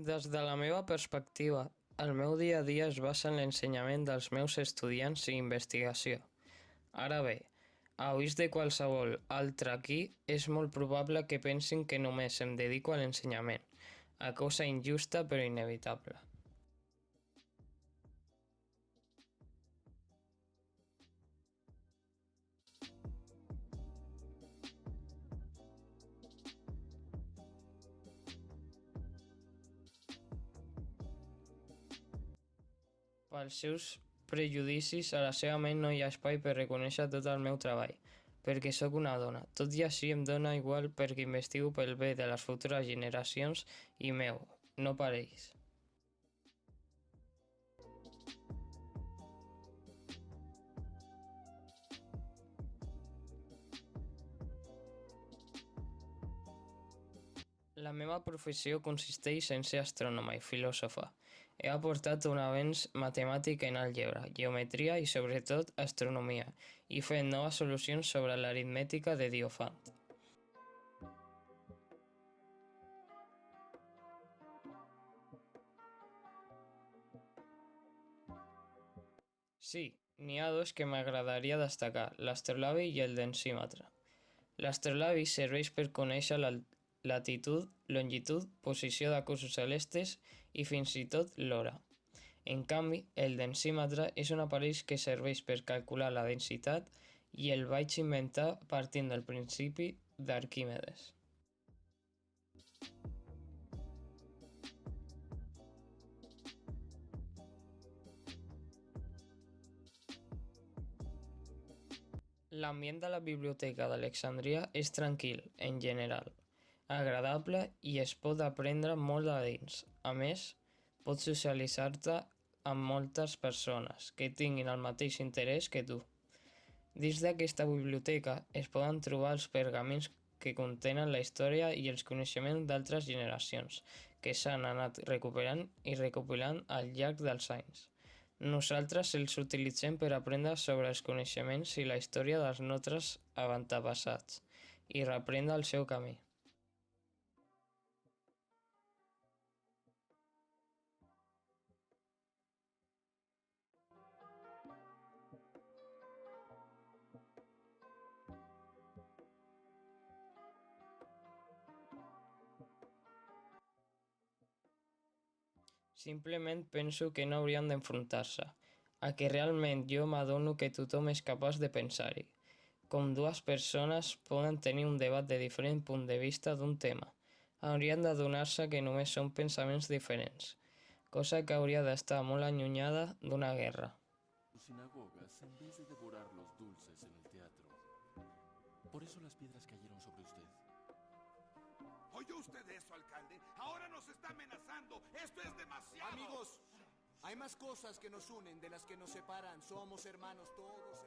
Des de la meva perspectiva, el meu dia a dia es basa en l'ensenyament dels meus estudiants i investigació. Ara bé, a ulls de qualsevol altre aquí, és molt probable que pensin que només em dedico a l'ensenyament, a cosa injusta però inevitable. Pels seus prejudicis, a la seva ment no hi ha espai per reconèixer tot el meu treball, perquè sóc una dona. Tot i així em dóna igual perquè investigo pel bé de les futures generacions i meu, no per ells. La meva professió consisteix en ser astrònoma i filòsofa. He aportat un avenç matemàtic en àlgebra, geometria i sobretot astronomia, i fet noves solucions sobre l'aritmètica de Diofant. Sí, n'hi ha dos que m'agradaria destacar, l'astrolabi i el densímetre. L'astrolabi serveix per conèixer la latitud, longitud, posició de cossos celestes i fins i tot l'hora. En canvi, el densímetre és un aparell que serveix per calcular la densitat i el vaig inventar partint del principi d'Arquímedes. L'ambient de la Biblioteca d'Alexandria és tranquil, en general, agradable i es pot aprendre molt a dins. A més, pots socialitzar-te amb moltes persones que tinguin el mateix interès que tu. Dins d'aquesta biblioteca es poden trobar els pergamins que contenen la història i els coneixements d'altres generacions que s'han anat recuperant i recopilant al llarg dels anys. Nosaltres els utilitzem per aprendre sobre els coneixements i la història dels nostres avantpassats i reprendre el seu camí. Simplement penso que no haurien d'enfrontar-se, a que realment jo m'adono que tothom és capaç de pensar-hi. Com dues persones poden tenir un debat de diferent punt de vista d'un tema, haurien d'adonar-se que només són pensaments diferents, cosa que hauria d'estar molt allunyada d'una guerra. Sinagogas en vez de devorar los dulces en el teatro. Por eso las piedras cayeron sobre usted. ¿Oyó usted eso, alcalde? Ahora nos está amenazando. ¡Esto es demasiado! Amigos, hay más cosas que nos unen de las que nos separan. Somos hermanos todos.